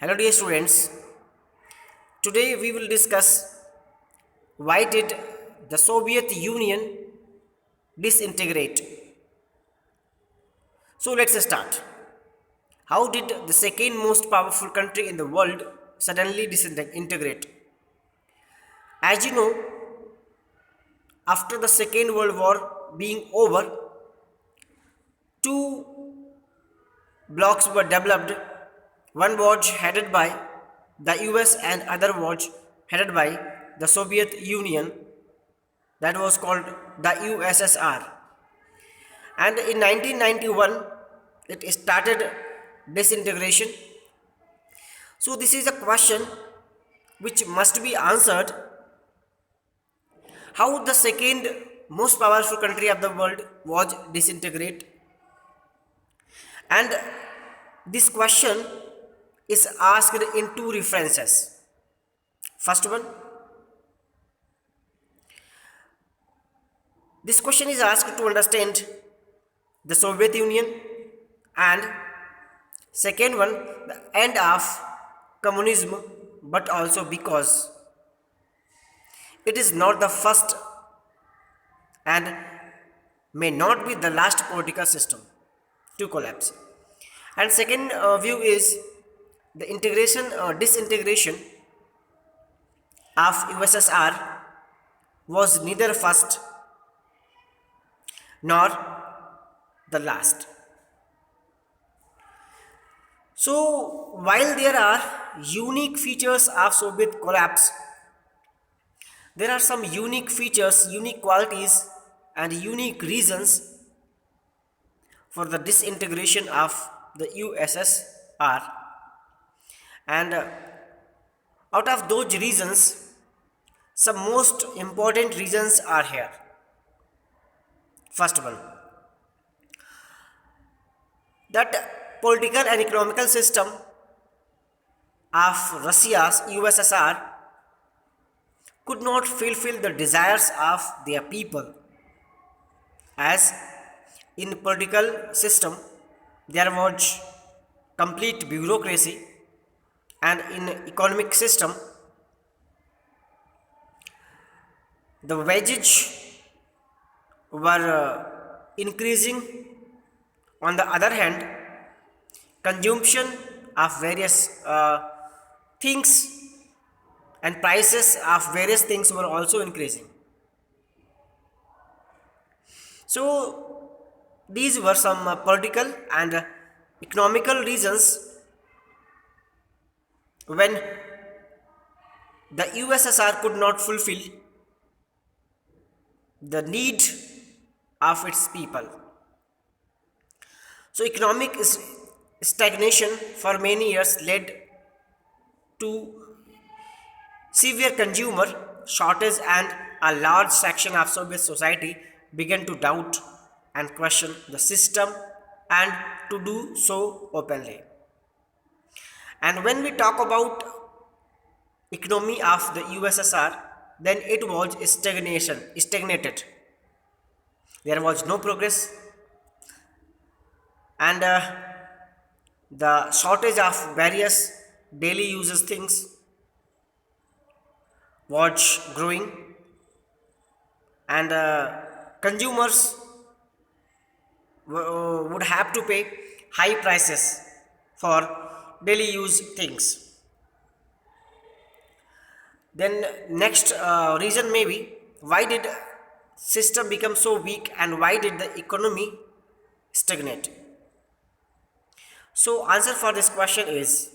Hello dear students, today we will discuss why did the Soviet Union disintegrate. So let's start. How did the second most powerful country in the world suddenly disintegrate? As you know, after the Second World War being over, two blocks were developed. One was headed by the US and other was headed by the Soviet Union, that was called the USSR. And in 1991 it started disintegration. So this is a question which must be answered: how the second most powerful country of the world was disintegrate. And this question is asked in two references. First one, this question is asked to understand the Soviet Union, and second one, the end of communism, but also because it is not the first and may not be the last political system to collapse. And second view is the disintegration of USSR was neither first nor the last. So while there are unique features of Soviet collapse, there are some unique features, unique qualities, and unique reasons for the disintegration of the USSR. And out of those reasons, some most important reasons are here. First one, that political and economical system of Russia's USSR could not fulfill the desires of their people, as in political system there was complete bureaucracy, and in economic system the wages were increasing. On the other hand, consumption of various things and prices of various things were also increasing. So these were some political and economical reasons when the USSR could not fulfill the need of its people. So economic stagnation for many years led to severe consumer shortage, and a large section of Soviet society began to doubt and question the system, and to do so openly. And when we talk about economy of the USSR, then it was stagnated. There was no progress, and the shortage of various daily uses things was growing, and consumers would have to pay high prices for daily use things. Then next reason may be, why did system become so weak and why did the economy stagnate? So answer for this question is,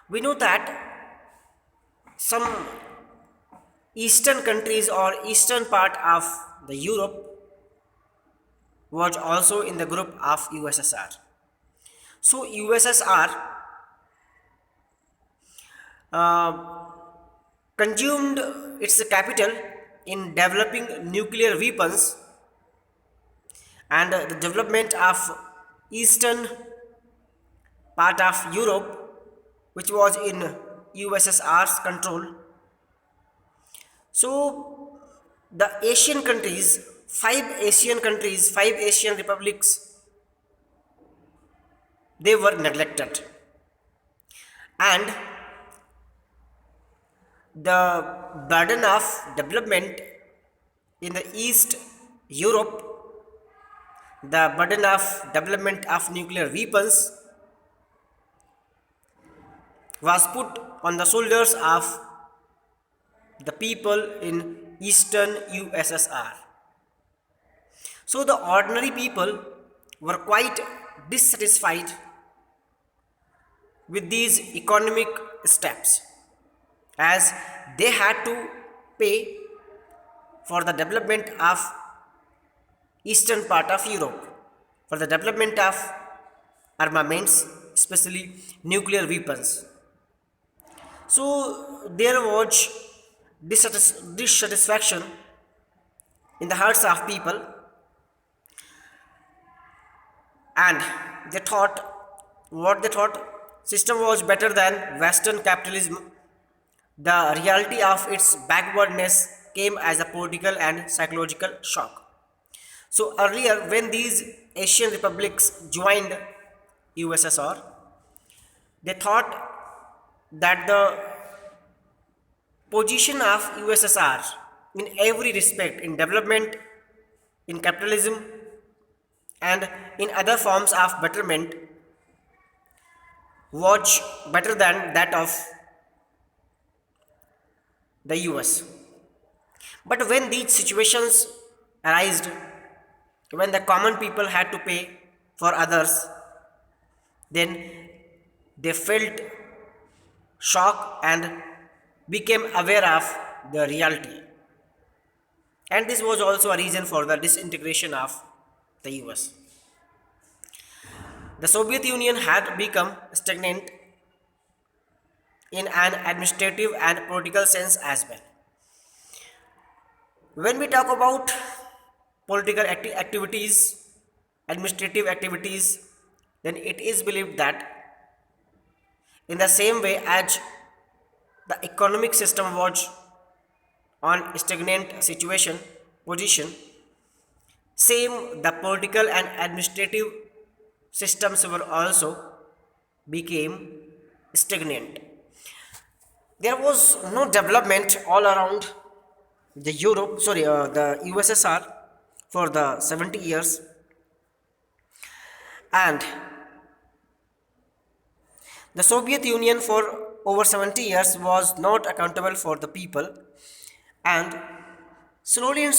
we know that some eastern countries or eastern part of the Europe was also in the group of USSR. So USSR consumed its capital in developing nuclear weapons, and the development of eastern part of Europe, which was in USSR's control. So the Asian countries, five Asian republics, they were neglected. and the burden of development in the East Europe, the burden of development of nuclear weapons was put on the shoulders of the people in Eastern USSR. So the ordinary people were quite dissatisfied with these economic steps, as they had to pay for the development of eastern part of Europe, for the development of armaments, especially nuclear weapons. So there was dissatisfaction in the hearts of people, and they thought what they thought system was better than Western capitalism. The reality of its backwardness came as a political and psychological shock. So earlier, when these Asian republics joined USSR, they thought that the position of USSR in every respect, in development, in capitalism, and in other forms of betterment, was better than that of the US. But when these situations arose, when the common people had to pay for others, then they felt shock and became aware of the reality. And this was also a reason for the disintegration of the US. The Soviet Union had become stagnant in an administrative and political sense as well. When we talk about political activities, administrative activities, then it is believed that in the same way as the economic system was on stagnant situation position, same the political and administrative systems were also became stagnant. There was no development all around the USSR for the 70 years, and the Soviet Union for over 70 years was not accountable for the people, and slowly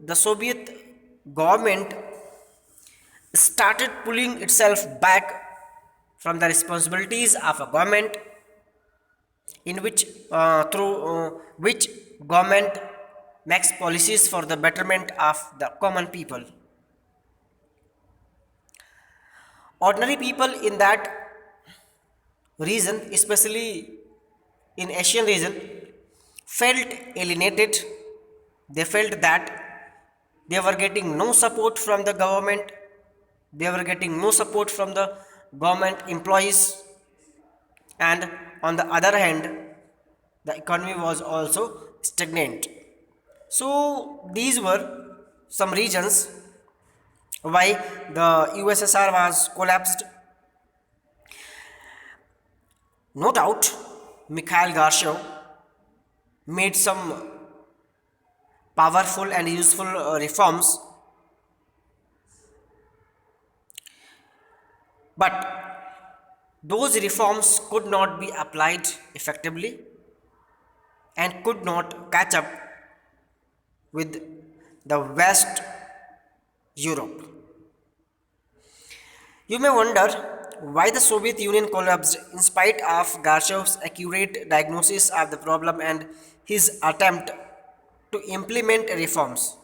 the Soviet government started pulling itself back from the responsibilities of a government in which through which government makes policies for the betterment of the common people. Ordinary people in that region, especially in Asian region, felt alienated. They felt that they were getting no support from the government, they were getting no support from the government employees, and on the other hand, the economy was also stagnant. So these were some reasons why the USSR was collapsed. No doubt, Mikhail Gorbachev made some powerful and useful reforms, but those reforms could not be applied effectively and could not catch up with the West Europe. You may wonder why the Soviet Union collapsed in spite of Gorbachev's accurate diagnosis of the problem and his attempt to implement reforms.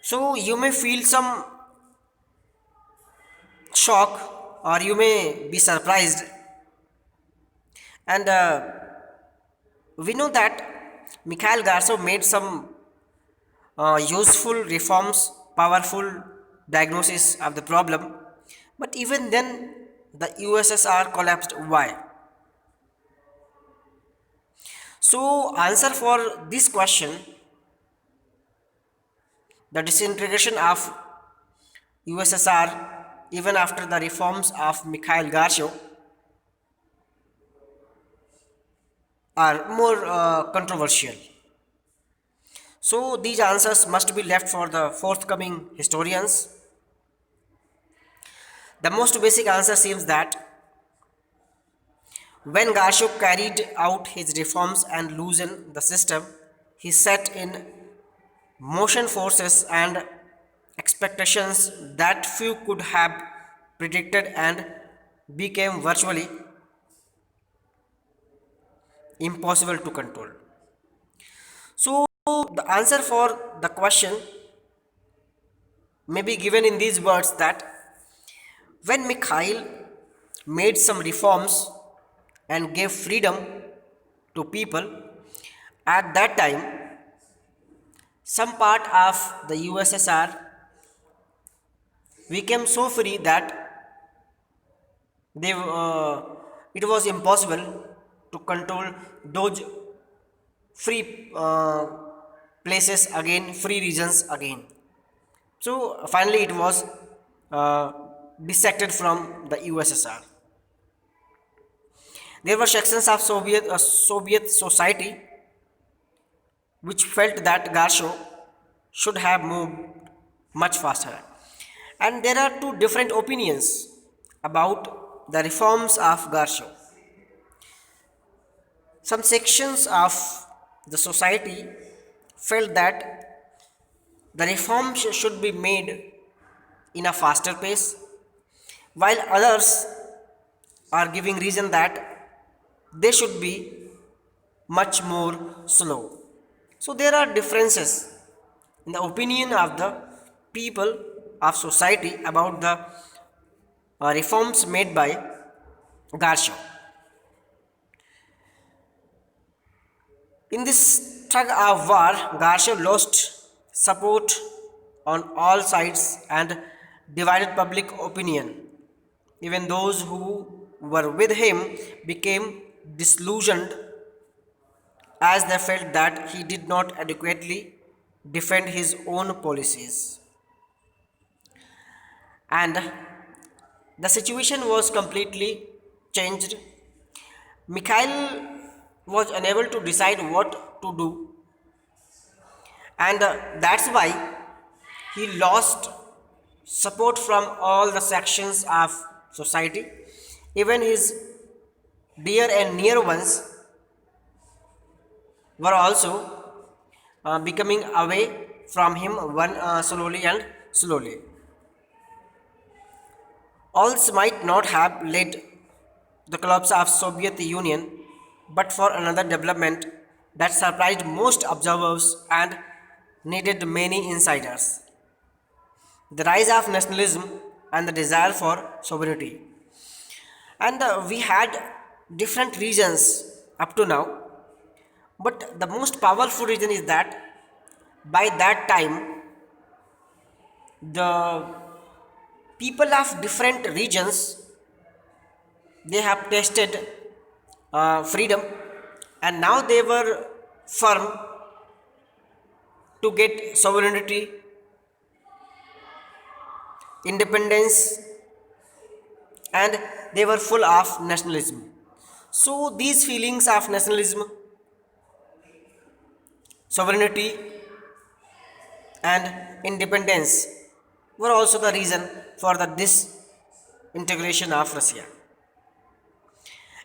So you may feel some shock or you may be surprised, and we know that Mikhail Gorbachev made some useful reforms, powerful diagnosis of the problem, but even then the USSR collapsed. Why? So answer for this question, the disintegration of USSR even after the reforms of Mikhail Gorbachev, are more controversial. So these answers must be left for the forthcoming historians. The most basic answer seems that when Gasho carried out his reforms and loosened the system, he set in motion forces and expectations that few could have predicted and became virtually impossible to control. So, the answer for the question may be given in these words that when Mikhail made some reforms and gave freedom to people, at that time, some part of the USSR became so free that it was impossible to control those free places again, free regions again. So finally, it was uh, dissected from the USSR. There were sections of Soviet society which felt that Garshow should have moved much faster. And there are two different opinions about the reforms of Garshow. Some sections of the society felt that the reforms should be made in a faster pace, while others are giving reason that they should be much more slow. So there are differences in the opinion of the people of society about the reforms made by Garshow. In this tug of war, Garshow lost support on all sides and divided public opinion. Even those who were with him became disillusioned as they felt that he did not adequately defend his own policies. And the situation was completely changed. Mikhail was unable to decide what to do, and that's why he lost support from all the sections of society. Even his dear and near ones were also becoming away from him one slowly and slowly. Alls might not have led the collapse of Soviet Union, but for another development that surprised most observers and needed many insiders: the rise of nationalism and the desire for sovereignty. And we had different reasons up to now, but the most powerful reason is that by that time the people of different regions, they have tasted freedom, and now they were firm to get sovereignty, independence, and they were full of nationalism. So these feelings of nationalism, sovereignty, and independence were also the reason for the disintegration of Russia.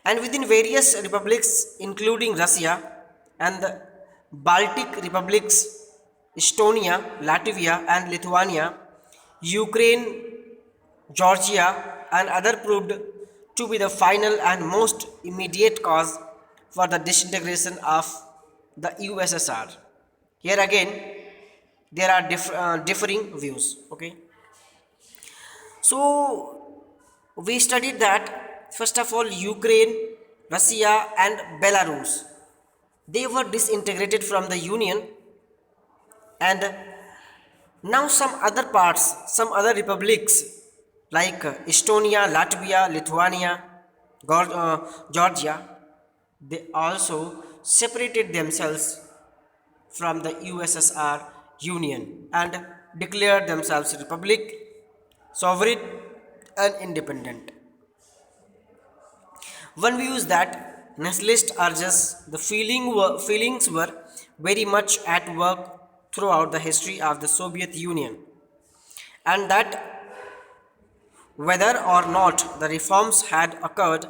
And within various republics, including Russia and the Baltic republics, Estonia, Latvia, and Lithuania, Ukraine, Georgia, and other proved to be the final and most immediate cause for the disintegration of the USSR. Here again, there are differing views. Okay, so we studied that first of all, Ukraine, Russia, and Belarus, they were disintegrated from the Union, and now some other parts, some other republics like Estonia, Latvia, Lithuania, Georgia, they also separated themselves from the USSR Union and declared themselves republic, sovereign, and independent. One view is that nationalist urges, the feelings were very much at work throughout the history of the Soviet Union, and that whether or not the reforms had occurred,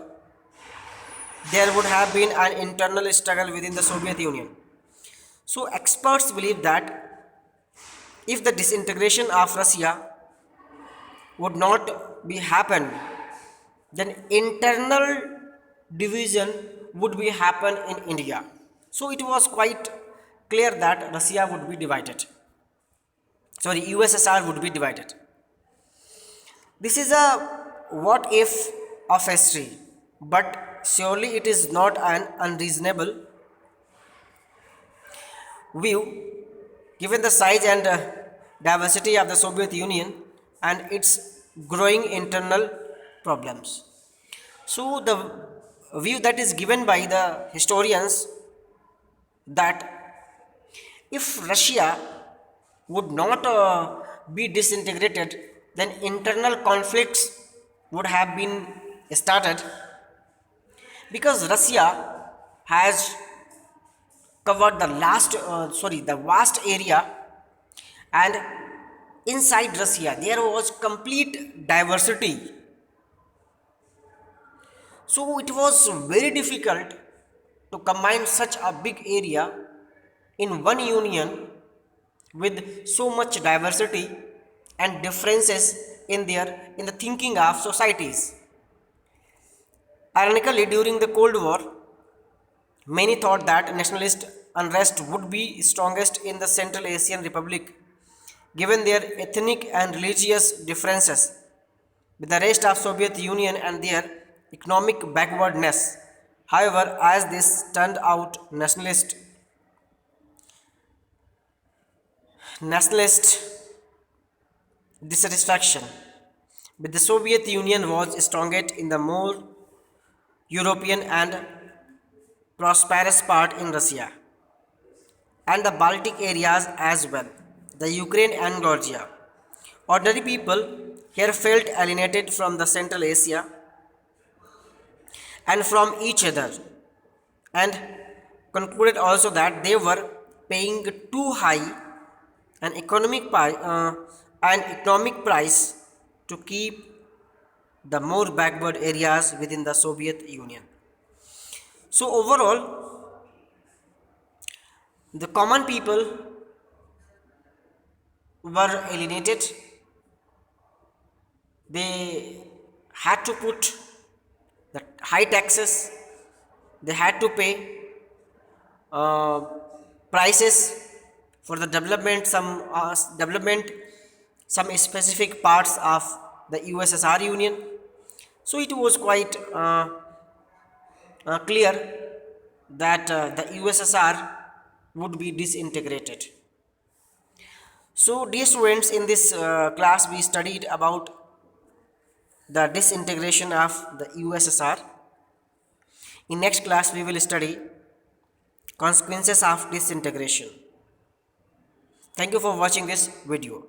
there would have been an internal struggle within the Soviet Union. So experts believe that if the disintegration of Russia would not be happen, then internal division would be happen in India. So it was quite clear that Russia would be divided. Sorry, USSR would be divided. This is a what if of history, but surely it is not an unreasonable view given the size and diversity of the Soviet Union and its growing internal problems. So the view that is given by the historians that if Russia would not be disintegrated, then internal conflicts would have been started because Russia has covered the vast area, and inside Russia there was complete diversity. So it was very difficult to combine such a big area in one union with so much diversity and differences in the thinking of societies. Ironically, during the Cold War, many thought that nationalist unrest would be strongest in the Central Asian Republic, given their ethnic and religious differences with the rest of Soviet Union and their economic backwardness. However, as this turned out, nationalist dissatisfaction with the Soviet Union was strongest in the more European and prosperous part in Russia and the Baltic areas as well, the Ukraine and Georgia. Ordinary people here felt alienated from the Central Asia and from each other, and concluded also that they were paying too high an economic price to keep the more backward areas within the Soviet Union. So overall, the common people were alienated. They had to put the high taxes. They had to pay uh, prices for the development, some specific parts of the USSR Union. So it was quite clear that the USSR would be disintegrated. So, dear students, in this class we studied about the disintegration of the USSR. In next class we will study consequences of disintegration. Thank you for watching this video.